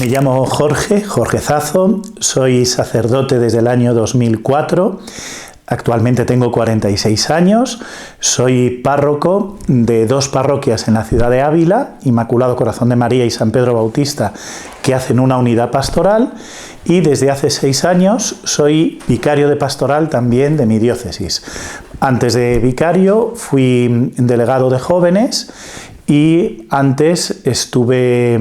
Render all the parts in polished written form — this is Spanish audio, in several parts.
Me llamo Jorge Zazo, soy sacerdote desde el año 2004, actualmente tengo 46 años, soy párroco de dos parroquias en la ciudad de Ávila, Inmaculado Corazón de María y San Pedro Bautista, que hacen una unidad pastoral, y desde hace 6 años soy vicario de pastoral también de mi diócesis. Antes de vicario fui delegado de jóvenes y antes estuve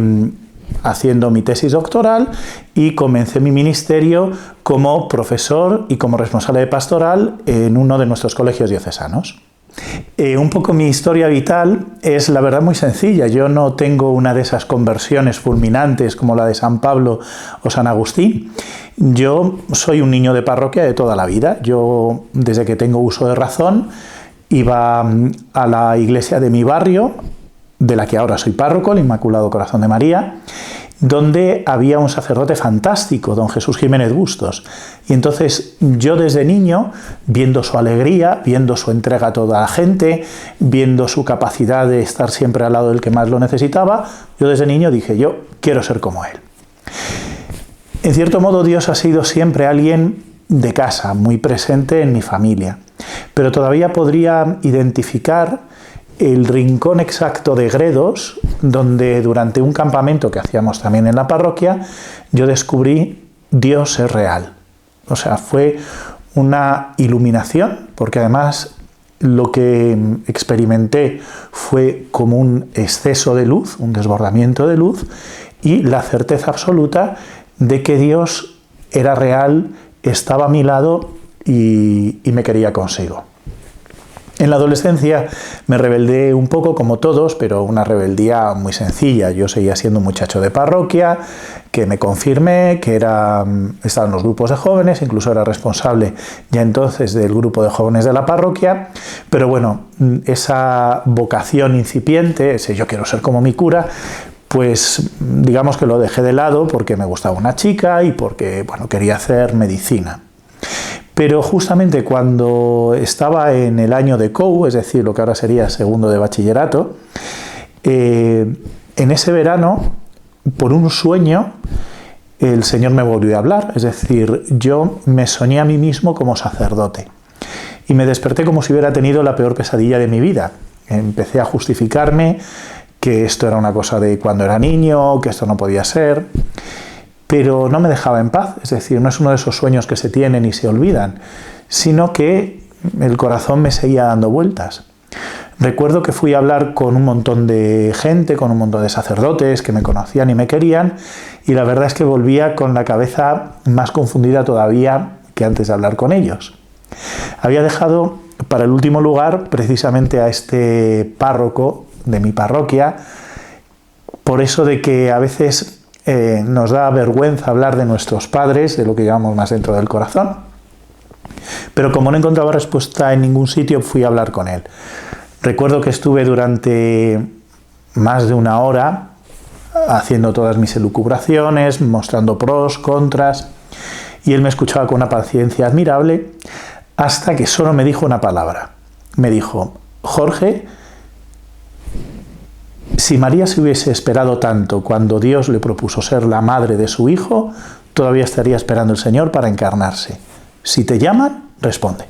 haciendo mi tesis doctoral y comencé mi ministerio como profesor y como responsable de pastoral en uno de nuestros colegios diocesanos. Un poco mi historia vital es, la verdad, muy sencilla. Yo no tengo una de esas conversiones fulminantes como la de San Pablo o San Agustín. Yo soy un niño de parroquia de toda la vida. Yo, desde que tengo uso de razón, iba a la iglesia de mi barrio, de la que ahora soy párroco, el Inmaculado Corazón de María, donde había un sacerdote fantástico, don Jesús Jiménez Bustos. Y entonces yo desde niño, viendo su alegría, viendo su entrega a toda la gente, viendo su capacidad de estar siempre al lado del que más lo necesitaba, yo desde niño dije, yo quiero ser como él. En cierto modo, Dios ha sido siempre alguien de casa, muy presente en mi familia, pero todavía podría identificar el rincón exacto de Gredos, donde durante un campamento que hacíamos también en la parroquia, yo descubrí Dios es real. O sea, fue una iluminación, porque además lo que experimenté fue como un exceso de luz, un desbordamiento de luz, y la certeza absoluta de que Dios era real, estaba a mi lado y me quería consigo. En la adolescencia me rebelé un poco como todos, pero una rebeldía muy sencilla. Yo seguía siendo un muchacho de parroquia, que me confirmé, que estaba en los grupos de jóvenes, incluso era responsable ya entonces del grupo de jóvenes de la parroquia, pero bueno, esa vocación incipiente, ese yo quiero ser como mi cura, pues digamos que lo dejé de lado porque me gustaba una chica y porque, bueno, quería hacer medicina. Pero justamente cuando estaba en el año de COU, es decir, lo que ahora sería segundo de bachillerato, en ese verano, por un sueño, el Señor me volvió a hablar. Es decir, yo me soñé a mí mismo como sacerdote. Y me desperté como si hubiera tenido la peor pesadilla de mi vida. Empecé a justificarme que esto era una cosa de cuando era niño, que esto no podía ser, pero no me dejaba en paz. Es decir, no es uno de esos sueños que se tienen y se olvidan, sino que el corazón me seguía dando vueltas. Recuerdo que fui a hablar con un montón de gente, con un montón de sacerdotes que me conocían y me querían, y la verdad es que volvía con la cabeza más confundida todavía que antes de hablar con ellos. Había dejado para el último lugar precisamente a este párroco de mi parroquia, por eso de que a veces nos da vergüenza hablar de nuestros padres, de lo que llevamos más dentro del corazón. Pero como no encontraba respuesta en ningún sitio, fui a hablar con él. Recuerdo que estuve durante más de 1 hora haciendo todas mis elucubraciones, mostrando pros, contras, y él me escuchaba con una paciencia admirable, hasta que solo me dijo una palabra. Me dijo: Jorge, si María se hubiese esperado tanto cuando Dios le propuso ser la madre de su hijo, todavía estaría esperando el Señor para encarnarse. Si te llaman, responde.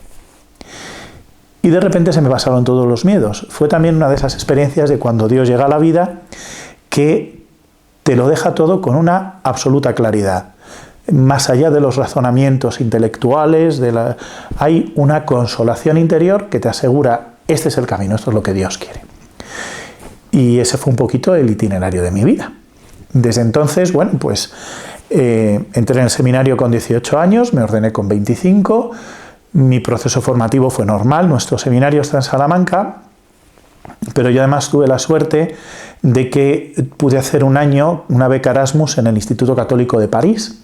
Y de repente se me pasaron todos los miedos. Fue también una de esas experiencias de cuando Dios llega a la vida que te lo deja todo con una absoluta claridad. Más allá de los razonamientos intelectuales, hay una consolación interior que te asegura: este es el camino, esto es lo que Dios quiere. Y ese fue un poquito el itinerario de mi vida. Desde entonces, bueno, pues entré en el seminario con 18 años, me ordené con 25, mi proceso formativo fue normal, nuestro seminario está en Salamanca, pero yo además tuve la suerte de que pude hacer un año, una beca Erasmus en el Instituto Católico de París.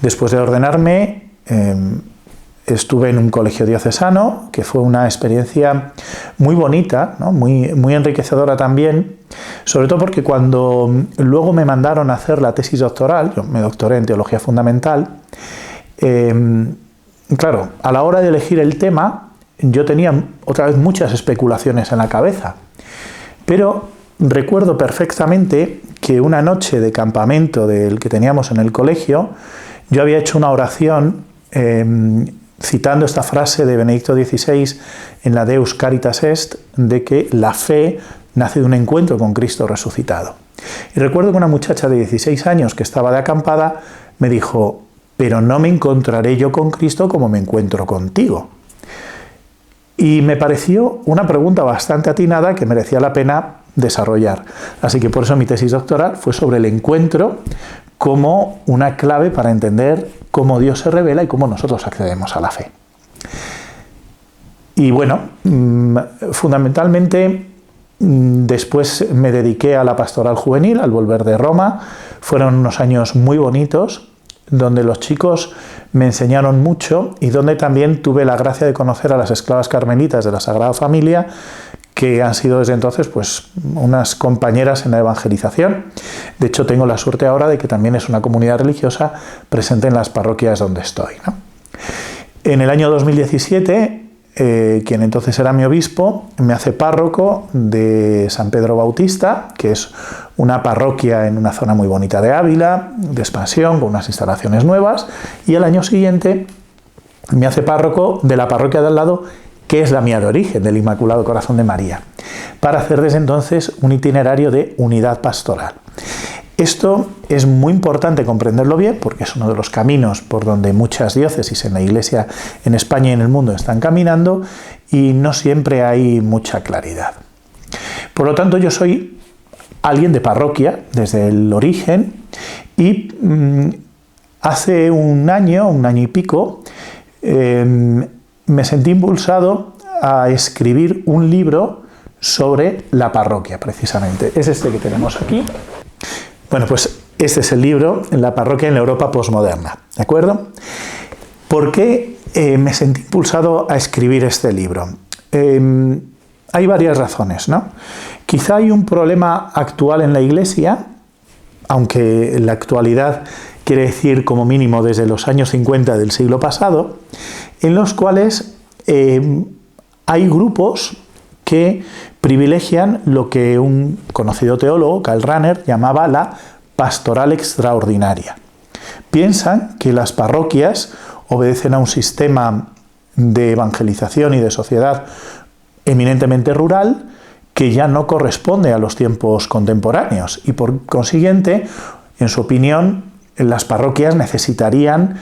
Después de ordenarme, estuve en un colegio diocesano, que fue una experiencia muy bonita, ¿no? muy enriquecedora también, sobre todo porque cuando luego me mandaron a hacer la tesis doctoral, yo me doctoré en Teología Fundamental, claro, a la hora de elegir el tema, yo tenía otra vez muchas especulaciones en la cabeza, pero recuerdo perfectamente que una noche de campamento del que teníamos en el colegio, yo había hecho una oración citando esta frase de Benedicto XVI en la Deus Caritas Est, de que la fe nace de un encuentro con Cristo resucitado. Y recuerdo que una muchacha de 16 años que estaba de acampada me dijo: pero no me encontraré yo con Cristo como me encuentro contigo. Y me pareció una pregunta bastante atinada que merecía la pena desarrollar. Así que por eso mi tesis doctoral fue sobre el encuentro como una clave para entender cómo Dios se revela y cómo nosotros accedemos a la fe. Y bueno, fundamentalmente después me dediqué a la pastoral juvenil al volver de Roma. Fueron unos años muy bonitos, donde los chicos me enseñaron mucho y donde también tuve la gracia de conocer a las esclavas carmelitas de la Sagrada Familia, que han sido desde entonces pues unas compañeras en la evangelización. De hecho, tengo la suerte ahora de que también es una comunidad religiosa presente en las parroquias donde estoy, ¿no? En el año 2017, quien entonces era mi obispo, me hace párroco de San Pedro Bautista, que es una parroquia en una zona muy bonita de Ávila, de expansión, con unas instalaciones nuevas, y el año siguiente me hace párroco de la parroquia de al lado, que es la mía de origen, del Inmaculado Corazón de María, para hacer desde entonces un itinerario de unidad pastoral. Esto es muy importante comprenderlo bien, porque es uno de los caminos por donde muchas diócesis en la Iglesia en España y en el mundo están caminando, y no siempre hay mucha claridad. Por lo tanto, yo soy alguien de parroquia desde el origen, y hace un año y pico, me sentí impulsado a escribir un libro sobre la parroquia, precisamente. Es este que tenemos aquí. Bueno, pues este es el libro, La parroquia en la Europa posmoderna, ¿de acuerdo? ¿Por qué me sentí impulsado a escribir este libro? Hay varias razones, ¿no? Quizá hay un problema actual en la Iglesia, aunque en la actualidad quiere decir como mínimo desde los años 50 del siglo pasado, en los cuales hay grupos que privilegian lo que un conocido teólogo, Karl Rahner, llamaba la pastoral extraordinaria. Piensan que las parroquias obedecen a un sistema de evangelización y de sociedad eminentemente rural que ya no corresponde a los tiempos contemporáneos, y por consiguiente, en su opinión, las parroquias necesitarían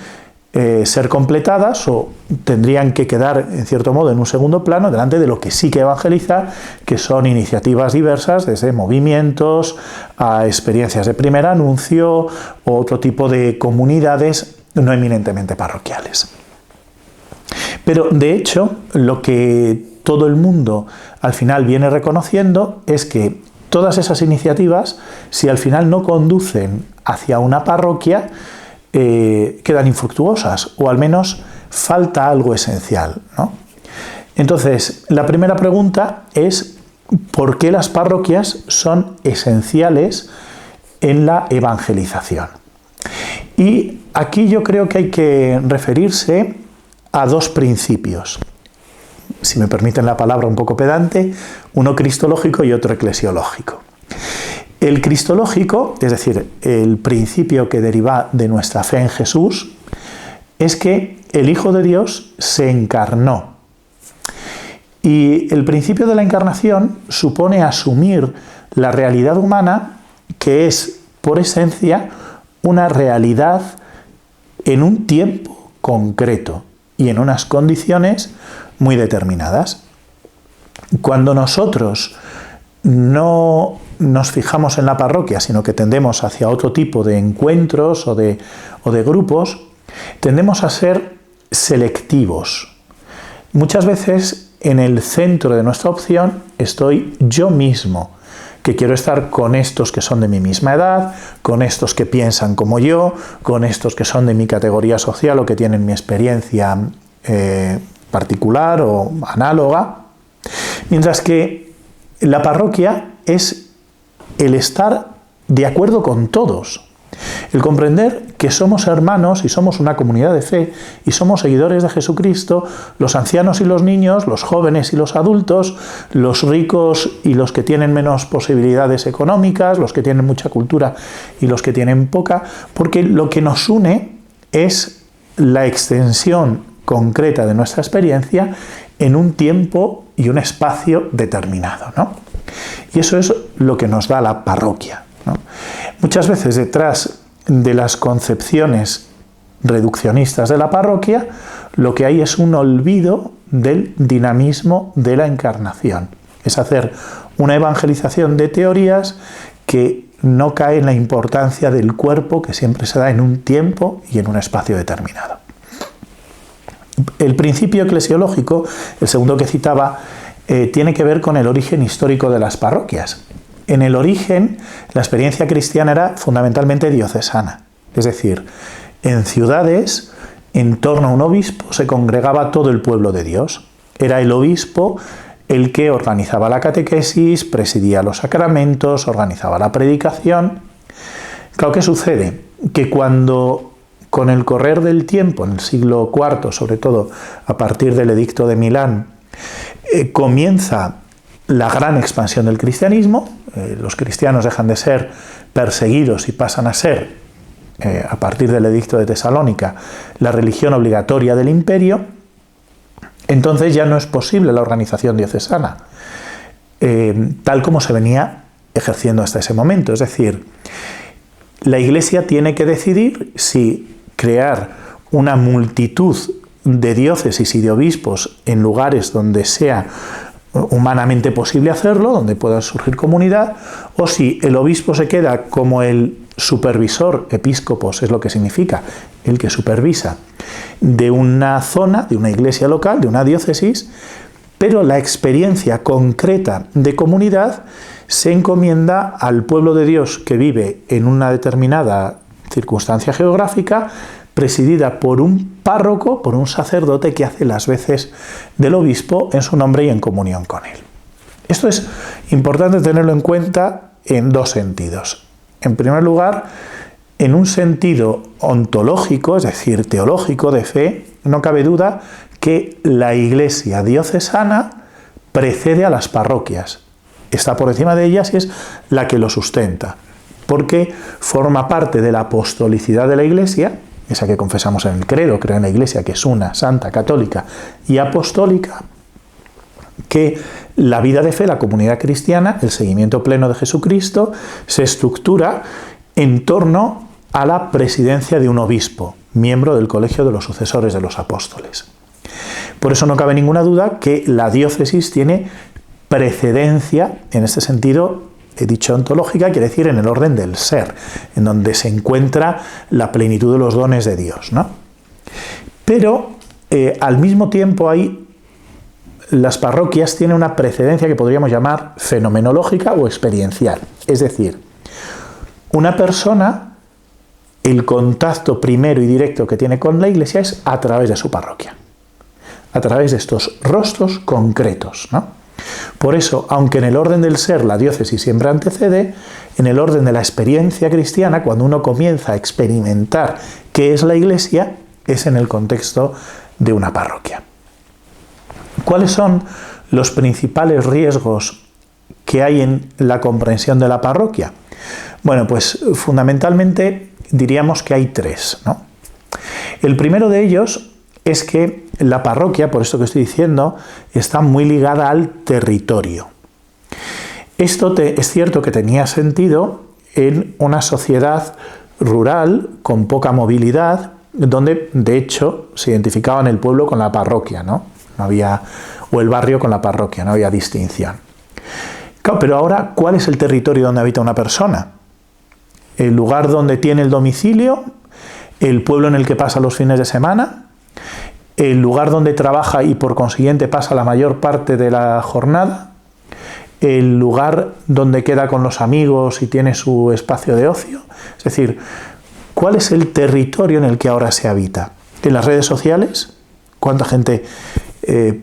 ser completadas o tendrían que quedar, en cierto modo, en un segundo plano delante de lo que sí que evangeliza, que son iniciativas diversas, desde movimientos a experiencias de primer anuncio o otro tipo de comunidades no eminentemente parroquiales. Pero, de hecho, lo que todo el mundo al final viene reconociendo es que todas esas iniciativas, si al final no conducen hacia una parroquia, quedan infructuosas, o al menos falta algo esencial, ¿no? Entonces, la primera pregunta es ¿por qué las parroquias son esenciales en la evangelización? Y aquí yo creo que hay que referirse a dos principios, si me permiten la palabra un poco pedante, uno cristológico y otro eclesiológico. El cristológico, es decir, el principio que deriva de nuestra fe en Jesús, es que el Hijo de Dios se encarnó. Y el principio de la encarnación supone asumir la realidad humana, que es, por esencia, una realidad en un tiempo concreto y en unas condiciones muy determinadas. Cuando nosotros no nos fijamos en la parroquia, sino que tendemos hacia otro tipo de encuentros o de grupos, tendemos a ser selectivos. Muchas veces en el centro de nuestra opción estoy yo mismo, que quiero estar con estos que son de mi misma edad, con estos que piensan como yo, con estos que son de mi categoría social o que tienen mi experiencia particular o análoga, mientras que la parroquia es el estar de acuerdo con todos, el comprender que somos hermanos y somos una comunidad de fe y somos seguidores de Jesucristo, los ancianos y los niños, los jóvenes y los adultos, los ricos y los que tienen menos posibilidades económicas, los que tienen mucha cultura y los que tienen poca, porque lo que nos une es la extensión concreta de nuestra experiencia en un tiempo y un espacio determinado, ¿no? Y eso es lo que nos da la parroquia, ¿no? Muchas veces detrás de las concepciones reduccionistas de la parroquia, lo que hay es un olvido del dinamismo de la encarnación. Es hacer una evangelización de teorías que no cae en la importancia del cuerpo que siempre se da en un tiempo y en un espacio determinado. El principio eclesiológico, el segundo que citaba, tiene que ver con el origen histórico de las parroquias. En el origen, la experiencia cristiana era fundamentalmente diocesana, es decir, en ciudades, en torno a un obispo, se congregaba todo el pueblo de Dios. Era el obispo el que organizaba la catequesis, presidía los sacramentos, organizaba la predicación. Claro, ¿qué sucede? Que cuando, con el correr del tiempo, en el siglo IV, sobre todo a partir del Edicto de Milán, comienza la gran expansión del cristianismo, los cristianos dejan de ser perseguidos y pasan a ser, a partir del Edicto de Tesalónica, la religión obligatoria del imperio, entonces ya no es posible la organización diocesana, tal como se venía ejerciendo hasta ese momento. Es decir, la Iglesia tiene que decidir si crear una multitud de diócesis y de obispos en lugares donde sea humanamente posible hacerlo, donde pueda surgir comunidad, o si el obispo se queda como el supervisor, episcopos es lo que significa, el que supervisa, de una zona, de una iglesia local, de una diócesis, pero la experiencia concreta de comunidad se encomienda al pueblo de Dios que vive en una determinada circunstancia geográfica, presidida por un párroco, por un sacerdote que hace las veces del obispo en su nombre y en comunión con él. Esto es importante tenerlo en cuenta en dos sentidos. En primer lugar, en un sentido ontológico, es decir, teológico de fe, no cabe duda que la Iglesia diocesana precede a las parroquias. Está por encima de ellas y es la que lo sustenta, porque forma parte de la apostolicidad de la Iglesia, esa que confesamos en el credo, creo en la Iglesia que es una, santa, católica y apostólica, que la vida de fe, la comunidad cristiana, el seguimiento pleno de Jesucristo, se estructura en torno a la presidencia de un obispo, miembro del colegio de los sucesores de los apóstoles. Por eso no cabe ninguna duda que la diócesis tiene precedencia, en este sentido, he dicho ontológica, quiere decir en el orden del ser, en donde se encuentra la plenitud de los dones de Dios, ¿no? Pero al mismo tiempo las parroquias tienen una precedencia que podríamos llamar fenomenológica o experiencial. Es decir, una persona, el contacto primero y directo que tiene con la Iglesia es a través de su parroquia, a través de estos rostros concretos, ¿no? Por eso, aunque en el orden del ser la diócesis siempre antecede, en el orden de la experiencia cristiana, cuando uno comienza a experimentar qué es la Iglesia, es en el contexto de una parroquia. ¿Cuáles son los principales riesgos que hay en la comprensión de la parroquia? Bueno, pues fundamentalmente diríamos que hay tres, ¿no? El primero de ellos es que la parroquia, por esto que estoy diciendo, está muy ligada al territorio. Esto es cierto que tenía sentido en una sociedad rural con poca movilidad, donde de hecho se identificaban el pueblo con la parroquia, ¿no? O el barrio con la parroquia, no había distinción. Claro, pero ahora, ¿cuál es el territorio donde habita una persona? ¿El lugar donde tiene el domicilio? ¿El pueblo en el que pasa los fines de semana? ¿El lugar donde trabaja y por consiguiente pasa la mayor parte de la jornada? ¿El lugar donde queda con los amigos y tiene su espacio de ocio? Es decir, ¿cuál es el territorio en el que ahora se habita? ¿En las redes sociales? ¿Cuánta gente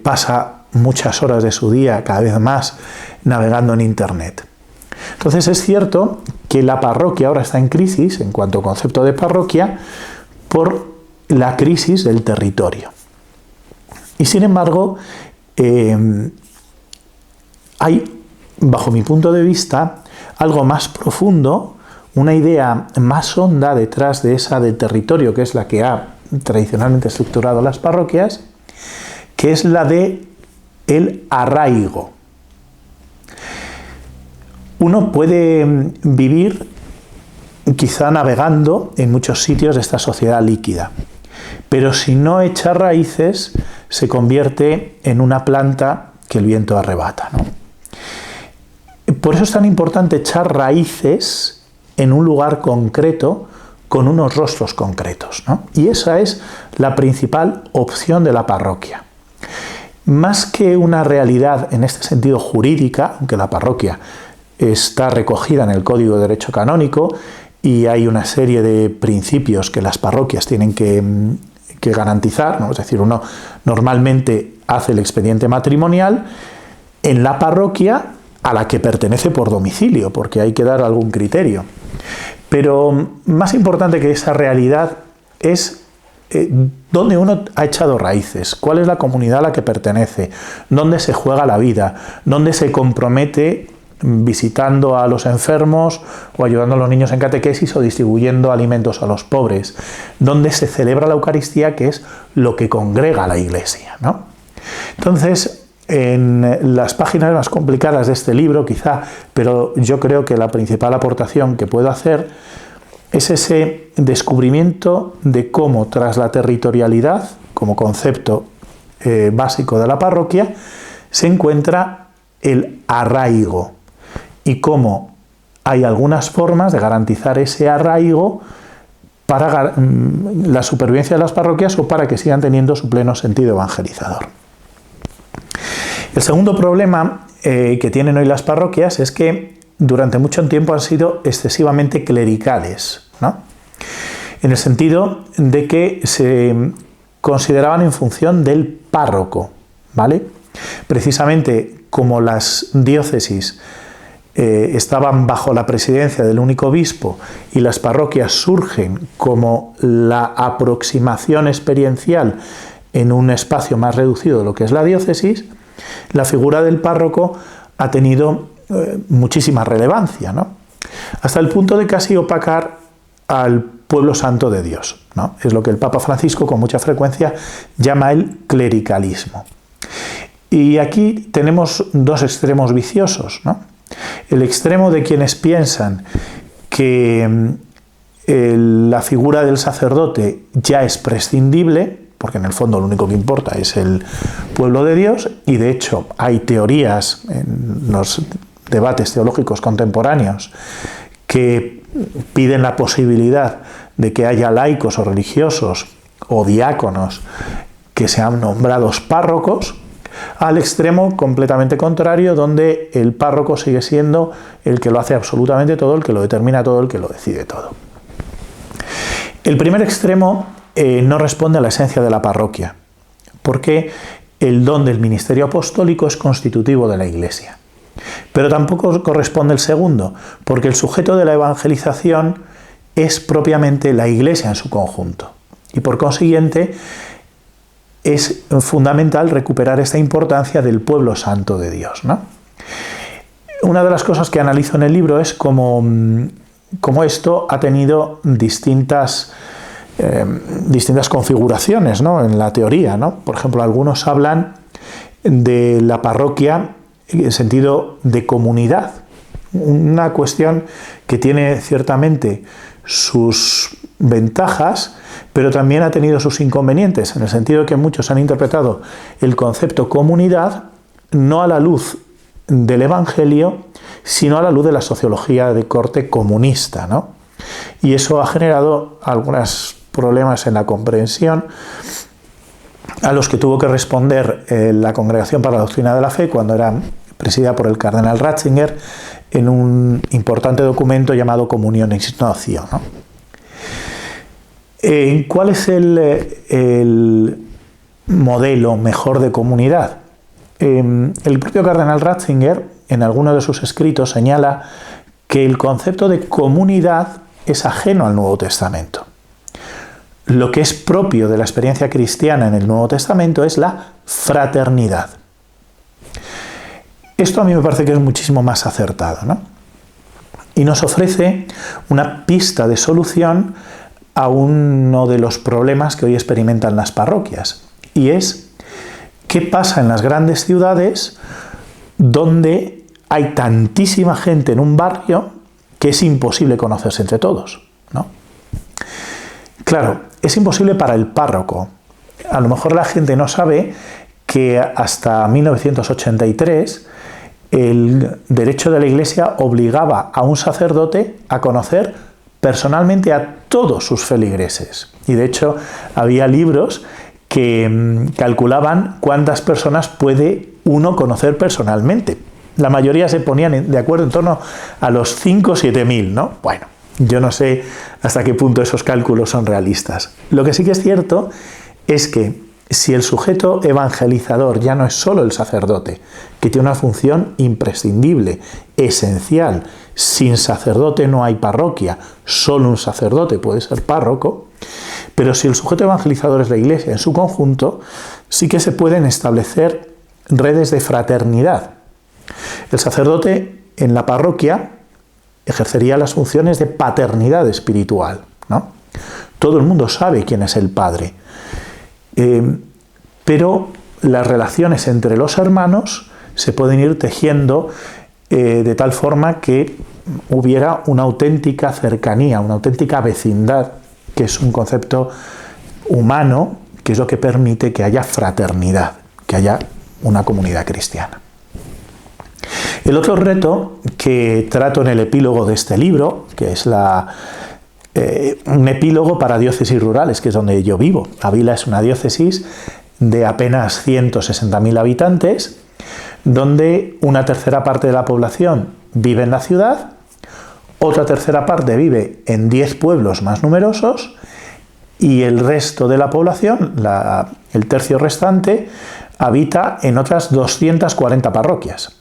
pasa muchas horas de su día, cada vez más, navegando en Internet? Entonces es cierto que la parroquia ahora está en crisis, en cuanto a concepto de parroquia, por la crisis del territorio. Y sin embargo, hay, bajo mi punto de vista, algo más profundo, una idea más honda detrás de esa de territorio, que es la que ha tradicionalmente estructurado las parroquias, que es la de el arraigo. Uno puede vivir quizá navegando en muchos sitios de esta sociedad líquida, pero si no echa raíces se convierte en una planta que el viento arrebata, ¿no? Por eso es tan importante echar raíces en un lugar concreto con unos rostros concretos, ¿no? Y esa es la principal opción de la parroquia. Más que una realidad en este sentido jurídica, aunque la parroquia está recogida en el Código de Derecho Canónico y hay una serie de principios que las parroquias tienen que garantizar, ¿no? Es decir, uno normalmente hace el expediente matrimonial en la parroquia a la que pertenece por domicilio, porque hay que dar algún criterio. Pero más importante que esa realidad es dónde uno ha echado raíces, cuál es la comunidad a la que pertenece, dónde se juega la vida, dónde se compromete visitando a los enfermos o ayudando a los niños en catequesis o distribuyendo alimentos a los pobres, dónde se celebra la Eucaristía, que es lo que congrega a la Iglesia, ¿no? Entonces, en las páginas más complicadas de este libro, quizá, pero yo creo que la principal aportación que puedo hacer es ese descubrimiento de cómo, tras la territorialidad, como concepto básico de la parroquia, se encuentra el arraigo y cómo hay algunas formas de garantizar ese arraigo para la supervivencia de las parroquias o para que sigan teniendo su pleno sentido evangelizador. El segundo problema que tienen hoy las parroquias es que durante mucho tiempo han sido excesivamente clericales, ¿no? En el sentido de que se consideraban en función del párroco, ¿vale? Precisamente como las diócesis estaban bajo la presidencia del único obispo y las parroquias surgen como la aproximación experiencial en un espacio más reducido de lo que es la diócesis, la figura del párroco ha tenido muchísima relevancia, ¿no? Hasta el punto de casi opacar al pueblo santo de Dios, ¿no? Es lo que el Papa Francisco con mucha frecuencia llama el clericalismo. Y aquí tenemos dos extremos viciosos, ¿no? El extremo de quienes piensan que la figura del sacerdote ya es prescindible, porque en el fondo lo único que importa es el pueblo de Dios, y de hecho hay teorías en los debates teológicos contemporáneos que piden la posibilidad de que haya laicos o religiosos o diáconos que sean nombrados párrocos, al extremo completamente contrario, donde el párroco sigue siendo el que lo hace absolutamente todo, el que lo determina todo, el que lo decide todo. El primer extremo no responde a la esencia de la parroquia, porque el don del ministerio apostólico es constitutivo de la Iglesia. Pero tampoco corresponde el segundo, porque el sujeto de la evangelización es propiamente la Iglesia en su conjunto. Y por consiguiente, es fundamental recuperar esta importancia del pueblo santo de Dios, ¿no? Una de las cosas que analizo en el libro es cómo esto ha tenido distintas configuraciones, ¿no? En la teoría, ¿no? Por ejemplo, algunos hablan de la parroquia en el sentido de comunidad, una cuestión que tiene ciertamente sus ventajas, pero también ha tenido sus inconvenientes, en el sentido de que muchos han interpretado el concepto comunidad no a la luz del Evangelio, sino a la luz de la sociología de corte comunista, ¿no? Y eso ha generado algunos problemas en la comprensión a los que tuvo que responder la Congregación para la Doctrina de la Fe cuando era presidida por el cardenal Ratzinger en un importante documento llamado Comunión ex Nocio, ¿no? ¿Cuál es el modelo mejor de comunidad? El propio cardenal Ratzinger, en alguno de sus escritos, señala que el concepto de comunidad es ajeno al Nuevo Testamento. Lo que es propio de la experiencia cristiana en el Nuevo Testamento es la fraternidad. Esto a mí me parece que es muchísimo más acertado, ¿no? Y nos ofrece una pista de solución a uno de los problemas que hoy experimentan las parroquias. Y es, ¿qué pasa en las grandes ciudades donde hay tantísima gente en un barrio que es imposible conocerse entre todos, ¿no? Claro, es imposible para el párroco. A lo mejor la gente no sabe que hasta 1983 el derecho de la Iglesia obligaba a un sacerdote a conocer personalmente a todos sus feligreses. Y de hecho había libros que calculaban cuántas personas puede uno conocer personalmente. La mayoría se ponían de acuerdo en torno a los 5 o 7.000, ¿no? Bueno, yo no sé hasta qué punto esos cálculos son realistas. Lo que sí que es cierto es que si el sujeto evangelizador ya no es solo el sacerdote, que tiene una función imprescindible, esencial, sin sacerdote no hay parroquia, solo un sacerdote puede ser párroco, pero si el sujeto evangelizador es la Iglesia en su conjunto, sí que se pueden establecer redes de fraternidad. El sacerdote en la parroquia ejercería las funciones de paternidad espiritual, ¿no? Todo el mundo sabe quién es el Padre, pero las relaciones entre los hermanos se pueden ir tejiendo de tal forma que hubiera una auténtica cercanía, una auténtica vecindad, que es un concepto humano, que es lo que permite que haya fraternidad, que haya una comunidad cristiana. El otro reto que trato en el epílogo de este libro, que es un epílogo para diócesis rurales, que es donde yo vivo. Ávila es una diócesis de apenas 160.000 habitantes, donde una tercera parte de la población vive en la ciudad, otra tercera parte vive en 10 pueblos más numerosos y el resto de la población, el tercio restante, habita en otras 240 parroquias.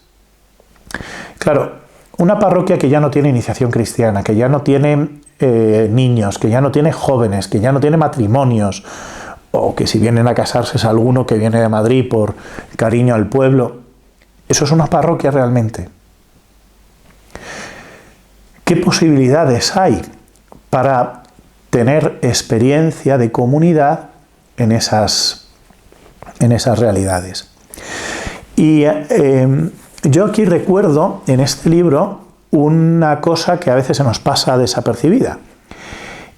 Claro, una parroquia que ya no tiene iniciación cristiana, que ya no tiene niños, que ya no tiene jóvenes, que ya no tiene matrimonios, o que si vienen a casarse es alguno que viene de Madrid por cariño al pueblo, ¿eso es una parroquia realmente? ¿Qué posibilidades hay para tener experiencia de comunidad en esas realidades? Y yo aquí recuerdo en este libro una cosa que a veces se nos pasa desapercibida,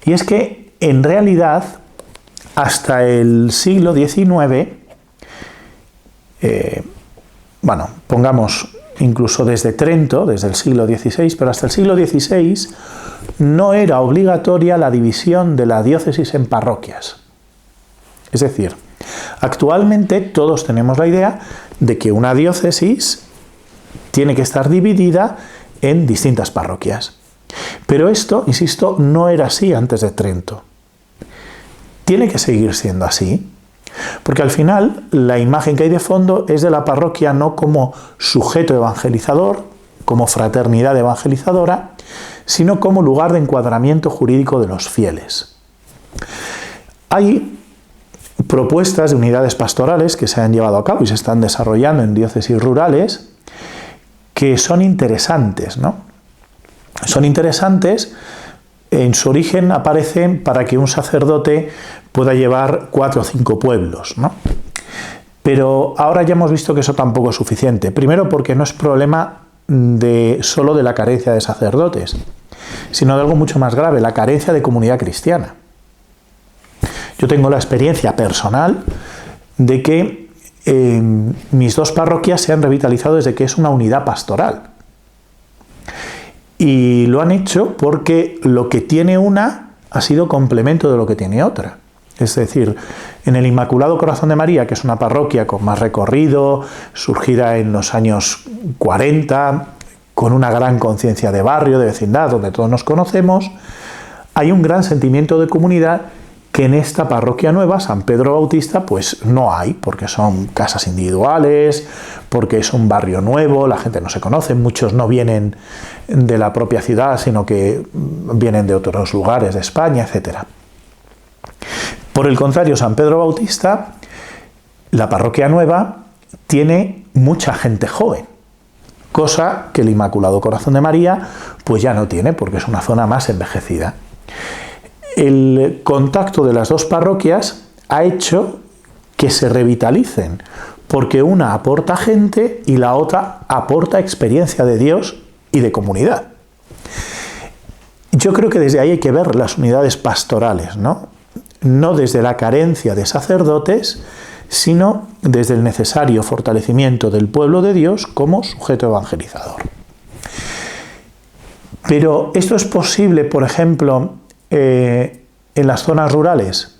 y es que en realidad hasta el siglo XIX, pongamos incluso desde Trento, desde el siglo XVI, pero hasta el siglo XVI no era obligatoria la división de la diócesis en parroquias. Es decir, actualmente todos tenemos la idea de que una diócesis tiene que estar dividida en distintas parroquias. Pero esto, insisto, no era así antes de Trento. Tiene que seguir siendo así, porque al final la imagen que hay de fondo es de la parroquia no como sujeto evangelizador, como fraternidad evangelizadora, sino como lugar de encuadramiento jurídico de los fieles. Hay propuestas de unidades pastorales que se han llevado a cabo y se están desarrollando en diócesis rurales que son interesantes, ¿no? Son interesantes. En su origen aparecen para que un sacerdote pueda llevar 4 o 5 pueblos, ¿no? Pero ahora ya hemos visto que eso tampoco es suficiente. Primero porque no es problema solo de la carencia de sacerdotes, sino de algo mucho más grave, la carencia de comunidad cristiana. Yo tengo la experiencia personal de que mis 2 parroquias se han revitalizado desde que es una unidad pastoral. Y lo han hecho porque lo que tiene una ha sido complemento de lo que tiene otra. Es decir, en el Inmaculado Corazón de María, que es una parroquia con más recorrido, surgida en los años 40, con una gran conciencia de barrio, de vecindad, donde todos nos conocemos, hay un gran sentimiento de comunidad que en esta parroquia nueva, San Pedro Bautista, pues no hay, porque son casas individuales, porque es un barrio nuevo, la gente no se conoce, muchos no vienen de la propia ciudad, sino que vienen de otros lugares de España, etc. Por el contrario, San Pedro Bautista, la parroquia nueva, tiene mucha gente joven, cosa que el Inmaculado Corazón de María pues ya no tiene, porque es una zona más envejecida. El contacto de las dos parroquias ha hecho que se revitalicen, porque una aporta gente y la otra aporta experiencia de Dios y de comunidad. Yo creo que desde ahí hay que ver las unidades pastorales, ¿no? No desde la carencia de sacerdotes, sino desde el necesario fortalecimiento del pueblo de Dios como sujeto evangelizador. Pero esto es posible, por ejemplo, en las zonas rurales.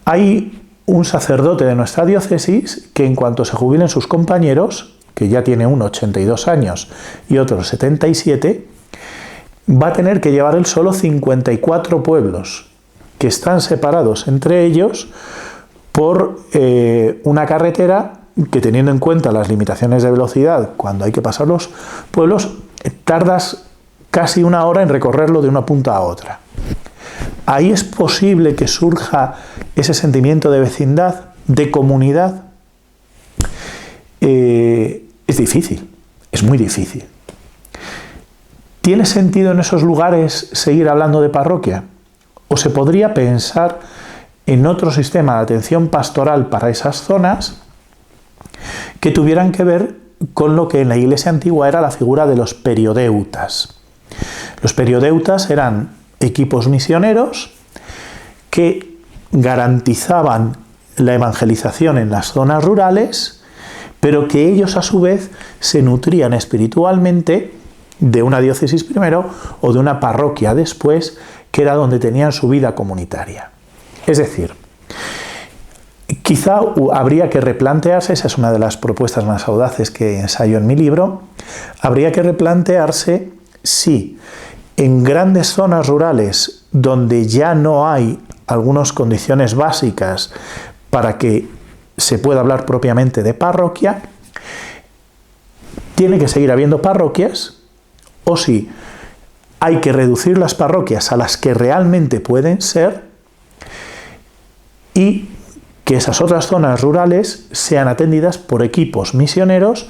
Hay un sacerdote de nuestra diócesis que en cuanto se jubilen sus compañeros, que ya tiene uno 82 años y otro 77, va a tener que llevar él solo 54 pueblos que están separados entre ellos por una carretera que, teniendo en cuenta las limitaciones de velocidad cuando hay que pasar los pueblos, tardas casi una hora en recorrerlo de una punta a otra. Ahí es posible que surja ese sentimiento de vecindad, de comunidad. Es difícil, es muy difícil. ¿Tiene sentido en esos lugares seguir hablando de parroquia? ¿O se podría pensar en otro sistema de atención pastoral para esas zonas que tuvieran que ver con lo que en la Iglesia antigua era la figura de los periodeutas? Los periodeutas eran equipos misioneros que garantizaban la evangelización en las zonas rurales, pero que ellos a su vez se nutrían espiritualmente de una diócesis primero o de una parroquia después, que era donde tenían su vida comunitaria. Es decir, quizá habría que replantearse, esa es una de las propuestas más audaces que ensayo en mi libro, habría que replantearse si en grandes zonas rurales donde ya no hay algunas condiciones básicas para que se pueda hablar propiamente de parroquia, tiene que seguir habiendo parroquias, o si hay que reducir las parroquias a las que realmente pueden ser y que esas otras zonas rurales sean atendidas por equipos misioneros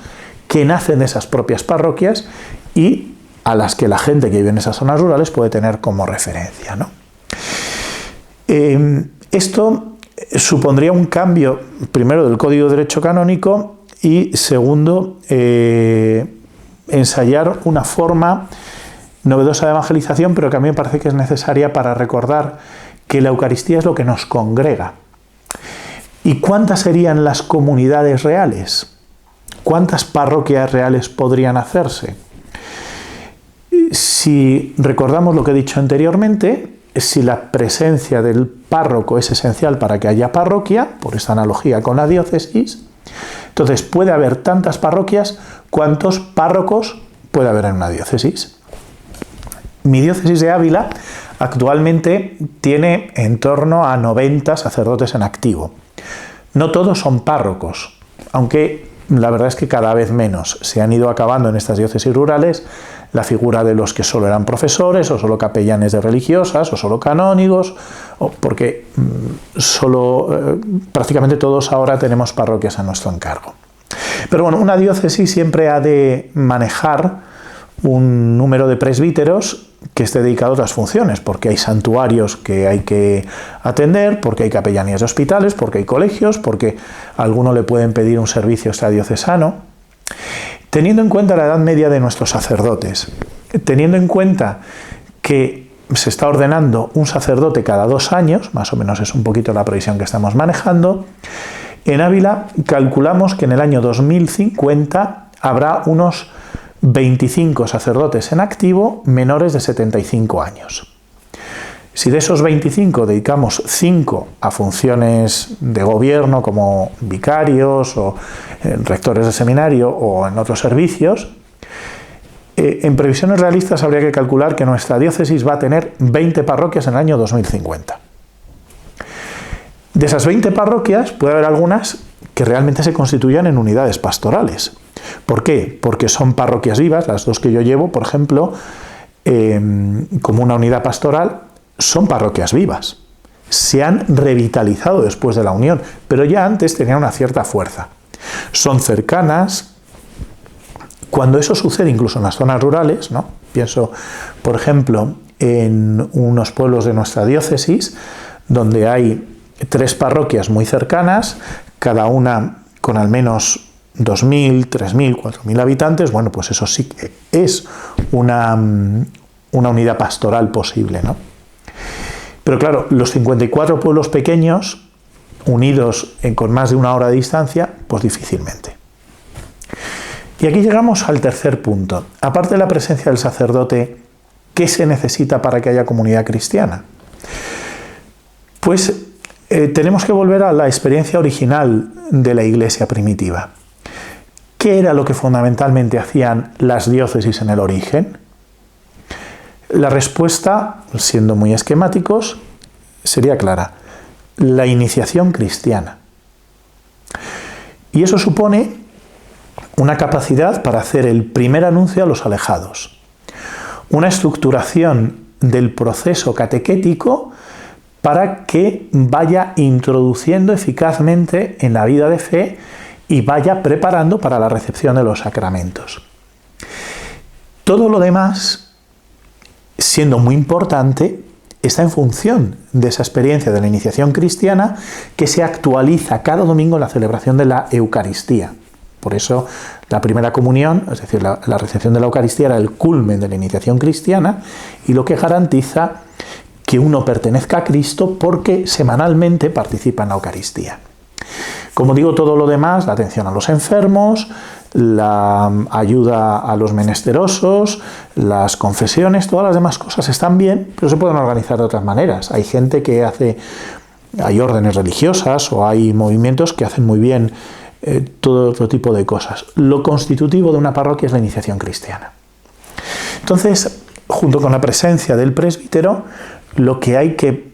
que nacen de esas propias parroquias y a las que la gente que vive en esas zonas rurales puede tener como referencia, ¿no? Esto supondría un cambio, primero, del Código de Derecho Canónico y, segundo, ensayar una forma novedosa de evangelización, pero que a mí me parece que es necesaria para recordar que la Eucaristía es lo que nos congrega. ¿Y cuántas serían las comunidades reales? ¿Cuántas parroquias reales podrían hacerse? Si recordamos lo que he dicho anteriormente, si la presencia del párroco es esencial para que haya parroquia, por esta analogía con la diócesis, entonces puede haber tantas parroquias cuantos párrocos puede haber en una diócesis. Mi diócesis de Ávila actualmente tiene en torno a 90 sacerdotes en activo. No todos son párrocos, aunque la verdad es que cada vez menos. Se han ido acabando en estas diócesis rurales la figura de los que solo eran profesores, o solo capellanes de religiosas, o solo canónigos, porque prácticamente todos ahora tenemos parroquias a nuestro encargo. Pero bueno, una diócesis siempre ha de manejar un número de presbíteros que esté dedicado a otras funciones, porque hay santuarios que hay que atender, porque hay capellanías de hospitales, porque hay colegios, porque a alguno le pueden pedir un servicio extradiocesano. Teniendo en cuenta la edad media de nuestros sacerdotes, teniendo en cuenta que se está ordenando un sacerdote cada 2 años, más o menos es un poquito la previsión que estamos manejando, en Ávila calculamos que en el año 2050 habrá unos 25 sacerdotes en activo menores de 75 años. Si de esos 25 dedicamos 5 a funciones de gobierno como vicarios o rectores de seminario o en otros servicios, en previsiones realistas habría que calcular que nuestra diócesis va a tener 20 parroquias en el año 2050. De esas 20 parroquias puede haber algunas que realmente se constituyan en unidades pastorales. ¿Por qué? Porque son parroquias vivas, las 2 que yo llevo, por ejemplo, como una unidad pastoral, son parroquias vivas. Se han revitalizado después de la unión, pero ya antes tenían una cierta fuerza. Son cercanas. Cuando eso sucede incluso en las zonas rurales, ¿no? Pienso, por ejemplo, en unos pueblos de nuestra diócesis, donde hay 3 parroquias muy cercanas, cada una con al menos 2.000, 3.000, 4.000 habitantes, bueno, pues eso sí que es una unidad pastoral posible, ¿no? Pero claro, los 54 pueblos pequeños, unidos con más de 1 hora de distancia, pues difícilmente. Y aquí llegamos al tercer punto. Aparte de la presencia del sacerdote, ¿qué se necesita para que haya comunidad cristiana? Pues tenemos que volver a la experiencia original de la Iglesia primitiva. ¿Qué era lo que fundamentalmente hacían las diócesis en el origen? La respuesta, siendo muy esquemáticos, sería clara: la iniciación cristiana. Y eso supone una capacidad para hacer el primer anuncio a los alejados, una estructuración del proceso catequético para que vaya introduciendo eficazmente en la vida de fe y vaya preparando para la recepción de los sacramentos. Todo lo demás, siendo muy importante, está en función de esa experiencia de la iniciación cristiana que se actualiza cada domingo en la celebración de la Eucaristía. Por eso la primera comunión, es decir, la recepción de la Eucaristía, era el culmen de la iniciación cristiana y lo que garantiza que uno pertenezca a Cristo porque semanalmente participa en la Eucaristía. Como digo, todo lo demás, la atención a los enfermos, la ayuda a los menesterosos, las confesiones, todas las demás cosas están bien, pero se pueden organizar de otras maneras. Hay gente que hay órdenes religiosas o hay movimientos que hacen muy bien todo otro tipo de cosas. Lo constitutivo de una parroquia es la iniciación cristiana. Entonces, junto con la presencia del presbítero, lo que hay que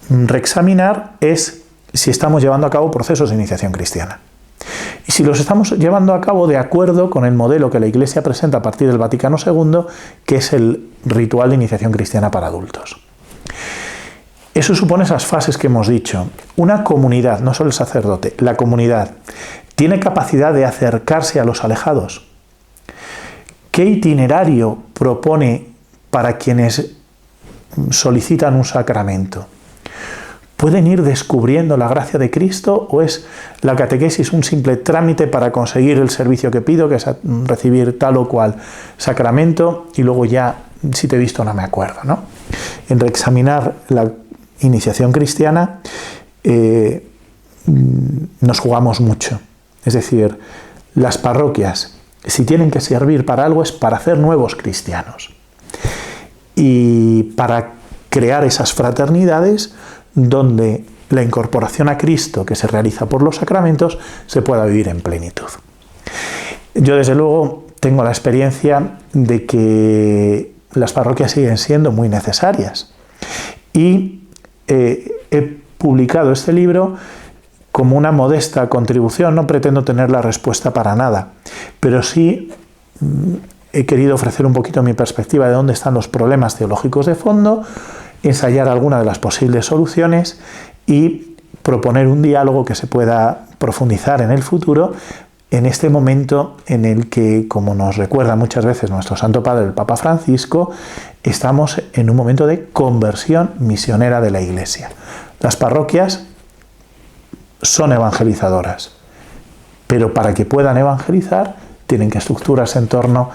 reexaminar es si estamos llevando a cabo procesos de iniciación cristiana. Y si los estamos llevando a cabo de acuerdo con el modelo que la Iglesia presenta a partir del Vaticano II, que es el ritual de iniciación cristiana para adultos. Eso supone esas fases que hemos dicho. Una comunidad, no solo el sacerdote, la comunidad, tiene capacidad de acercarse a los alejados. ¿Qué itinerario propone para quienes solicitan un sacramento? ¿Pueden ir descubriendo la gracia de Cristo o es la catequesis un simple trámite para conseguir el servicio que pido, que es recibir tal o cual sacramento y luego ya, si te he visto, no me acuerdo, ¿no? En reexaminar la iniciación cristiana nos jugamos mucho. Es decir, las parroquias, si tienen que servir para algo, es para hacer nuevos cristianos y para crear esas fraternidades donde la incorporación a Cristo que se realiza por los sacramentos se pueda vivir en plenitud. Yo, desde luego, tengo la experiencia de que las parroquias siguen siendo muy necesarias y he publicado este libro como una modesta contribución. No pretendo tener la respuesta para nada, pero sí he querido ofrecer un poquito mi perspectiva de dónde están los problemas teológicos de fondo, ensayar alguna de las posibles soluciones y proponer un diálogo que se pueda profundizar en el futuro, en este momento en el que, como nos recuerda muchas veces nuestro Santo Padre, el Papa Francisco, estamos en un momento de conversión misionera de la Iglesia. Las parroquias son evangelizadoras, pero para que puedan evangelizar tienen que estructurarse en torno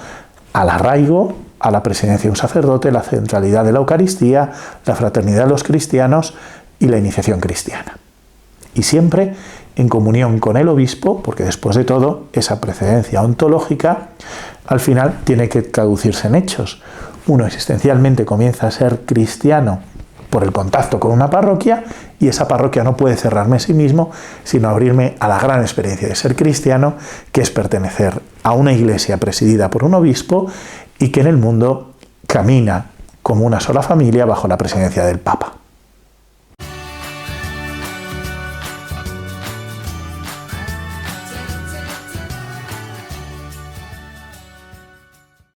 al arraigo, a la presidencia de un sacerdote, la centralidad de la Eucaristía, la fraternidad de los cristianos y la iniciación cristiana. Y siempre en comunión con el obispo, porque después de todo, esa precedencia ontológica al final tiene que traducirse en hechos. Uno existencialmente comienza a ser cristiano por el contacto con una parroquia y esa parroquia no puede cerrarme a sí mismo, sino abrirme a la gran experiencia de ser cristiano, que es pertenecer a una iglesia presidida por un obispo y que en el mundo camina como una sola familia bajo la presidencia del Papa.